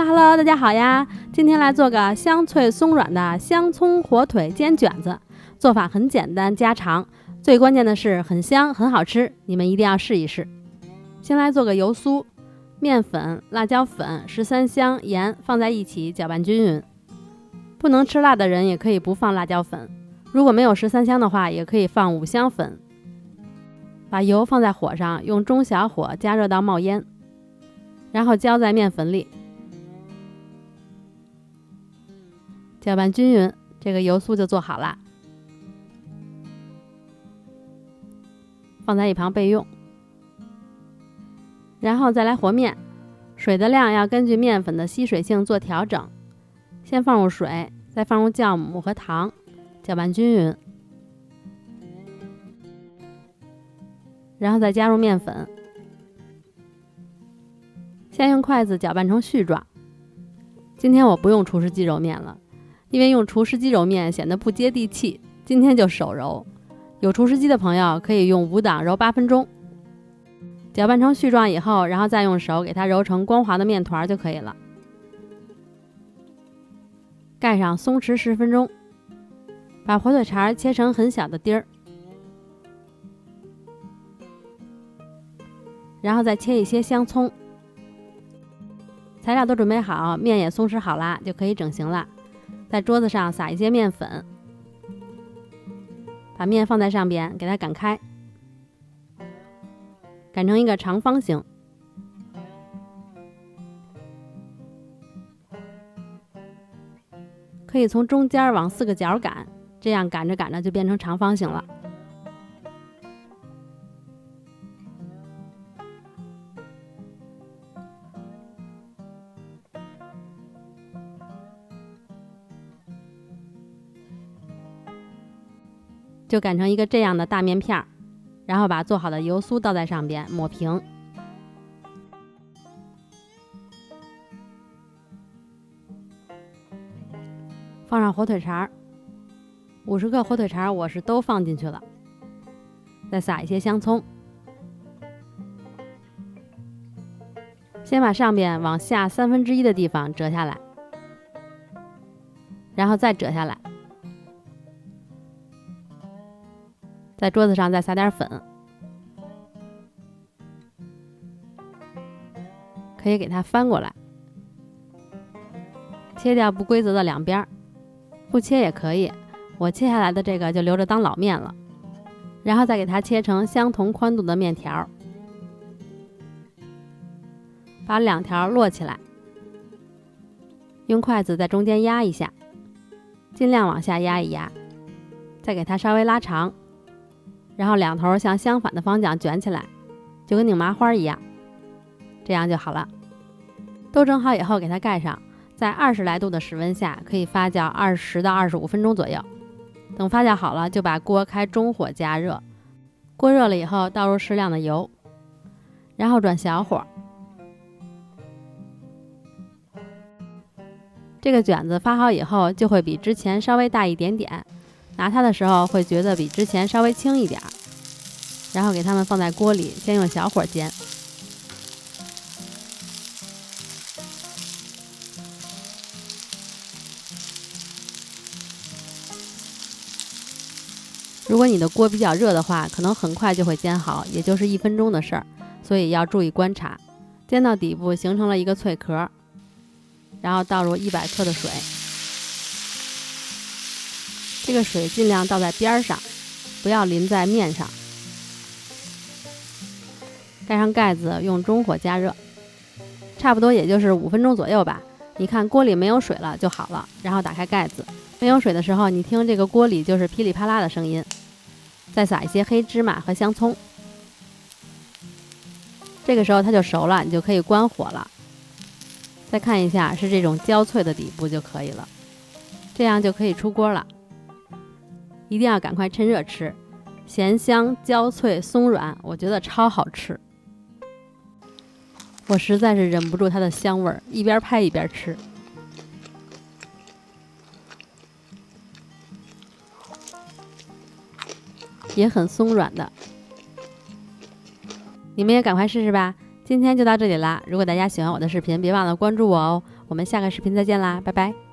Hello， 大家好呀！今天来做个香脆松软的香葱火腿煎卷子，做法很简单家常，最关键的是很香很好吃，你们一定要试一试。先来做个油酥，面粉、辣椒粉、十三香、盐放在一起搅拌均匀。不能吃辣的人也可以不放辣椒粉，如果没有十三香的话，也可以放五香粉。把油放在火上，用中小火加热到冒烟，然后浇在面粉里。搅拌均匀，这个油酥就做好了，放在一旁备用。然后再来和面，水的量要根据面粉的吸水性做调整。先放入水，再放入酵母和糖，搅拌均匀，然后再加入面粉，先用筷子搅拌成絮状。今天我不用厨师机揉面了，因为用厨师机揉面显得不接地气，今天就手揉。有厨师机的朋友可以用5档揉8分钟。搅拌成絮状以后，然后再用手给它揉成光滑的面团就可以了。盖上松弛10分钟，把火腿肠切成很小的丁儿，然后再切一些香葱。材料都准备好，面也松弛好啦，就可以整形了。在桌子上撒一些面粉，把面放在上边，给它擀开，擀成一个长方形。可以从中间往4个角擀，这样擀着擀着就变成长方形了。就擀成一个这样的大面片，然后把做好的油酥倒在上边，抹平。放上火腿肠，50克火腿肠我是都放进去了。再撒一些香葱，先把上边往下1/3的地方折下来，然后再折下来。在桌子上再撒点粉，可以给它翻过来，切掉不规则的两边，不切也可以，我切下来的这个就留着当老面了。然后再给它切成相同宽度的面条，把2条摞起来，用筷子在中间压一下，尽量往下压一压，再给它稍微拉长，然后2头向相反的方向卷起来，就跟拧麻花一样，这样就好了。都整好以后给它盖上，在20来度的室温下可以发酵20到25分钟左右。等发酵好了，就把锅开中火加热，锅热了以后倒入适量的油，然后转小火。这个卷子发好以后就会比之前稍微大一点点，拿它的时候会觉得比之前稍微轻一点。然后给它们放在锅里，先用小火煎。如果你的锅比较热的话，可能很快就会煎好，也就是1分钟的事儿，所以要注意观察。煎到底部形成了一个脆壳，然后倒入100克的水，这个水尽量倒在边上，不要淋在面上。盖上盖子，用中火加热，差不多也就是5分钟左右吧。你看锅里没有水了就好了，然后打开盖子，没有水的时候，你听这个锅里就是噼里啪啦的声音。再撒一些黑芝麻和香葱，这个时候它就熟了，你就可以关火了。再看一下是这种焦脆的底部就可以了，这样就可以出锅了。一定要赶快趁热吃，咸香焦脆松软，我觉得超好吃。我实在是忍不住它的香味儿，一边拍一边吃。也很松软的，你们也赶快试试吧。今天就到这里啦，如果大家喜欢我的视频，别忘了关注我哦。我们下个视频再见啦，拜拜。